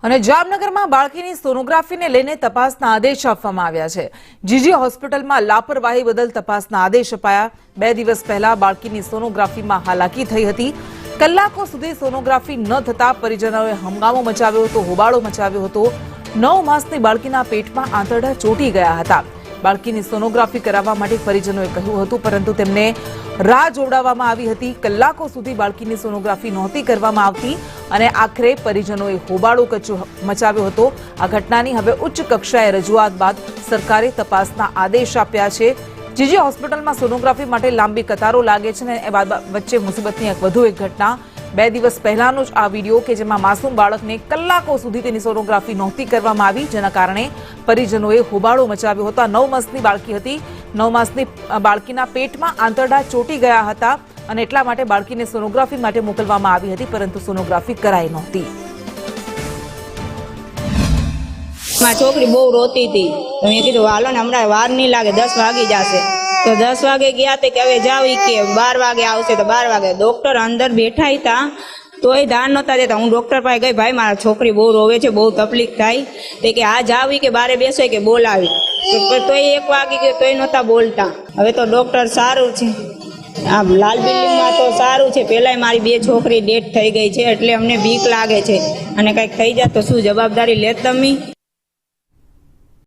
અને જામનગરમાં બાળકીની સોનોગ્રાફીને લઈને તપાસના આદેશ આપવામાં આવ્યા છે। જીજી હોસ્પિટલમાં લાપરવાહી બદલ તપાસના આદેશ અપાયા। 2 દિવસ પહેલા બાળકીની સોનોગ્રાફીમાં હાલાકી થઈ હતી। કલાકો સુધી સોનોગ્રાફી ન થતા પરિજનોએ હંગામો મચાવ્યો હતો, હોબાળો મચાવ્યો હતો। 9 માસની બાળકીના પેટમાં આંતરડા ચોંટી ગયા હતા। બાળકીની સોનોગ્રાફી કરાવવા માટે પરિજનોએ કહ્યું હતું, પરંતુ તેમને રાહ જોવડાવવામાં આવી હતી। કલાકો સુધી બાળકીની સોનોગ્રાફી નહોતી કરવામાં આવતી અને આખરે પરિજનોએ હોબાળો મચાવ્યો હતો। આ ઘટનાની હવે ઉચ્ચ કક્ષાએ રજૂઆત બાદ સરકારે તપાસના આદેશ આપ્યા છે। જીજી હોસ્પિટલમાં સોનોગ્રાફી માટે લાંબી કતારો લાગે છે અને વચ્ચે મુસીબતની વધુ એક ઘટના 2 દિવસ પહેલાનો જ આ વિડીયો કે જેમાં માસૂમ બાળકને કલાકો સુધી તેની સોનોગ્રાફી નહોતી કરવામાં આવી, જેના કારણે પરિજનોએ હોબાળો મચાવ્યો હતો। 9 માસની બાળકી હતી। 9 માસની બાળકીના પેટમાં આંતરડા ચોંટી ગયા હતા અને એટલા માટે બાળકીને સોનોગ્રાફી માટે મોકલવામાં આવી હતી, પરંતુ સોનોગ્રાફી કરાઈ નહોતી। મારી છોકરી બહુ રોતી હતી તો મેં કીધું હાલો ને હમણાં વાર નહીં લાગે, 10 વાગી જશે। તો 10 વાગે ગયા તે કે હવે જાવ કે 12 વાગે આવશે, તો 12 વાગે ડોક્ટર અંદર બેઠા હતા તોય ધ્યાન નહોતા દેતા। હું ડોક્ટર પાસે ગઈ, ભાઈ મારા છોકરી બહુ રોવે છે, બહુ તકલીફ થાય, તે કે આ જાવી કે બારે બેસો કે બોલાવી, તોય 1 વાગી ગયો તોય નહોતા બોલતા। હવે તો ડોક્ટર સારું છે, આ લાલ બિલ્ડિંગમાં તો સારું છે। પહેલાંય મારી 2 છોકરી ડેથ થઈ ગઈ છે, એટલે અમને બીક લાગે છે અને કંઈક થઈ જાય તો શું જવાબદારી લે તમે?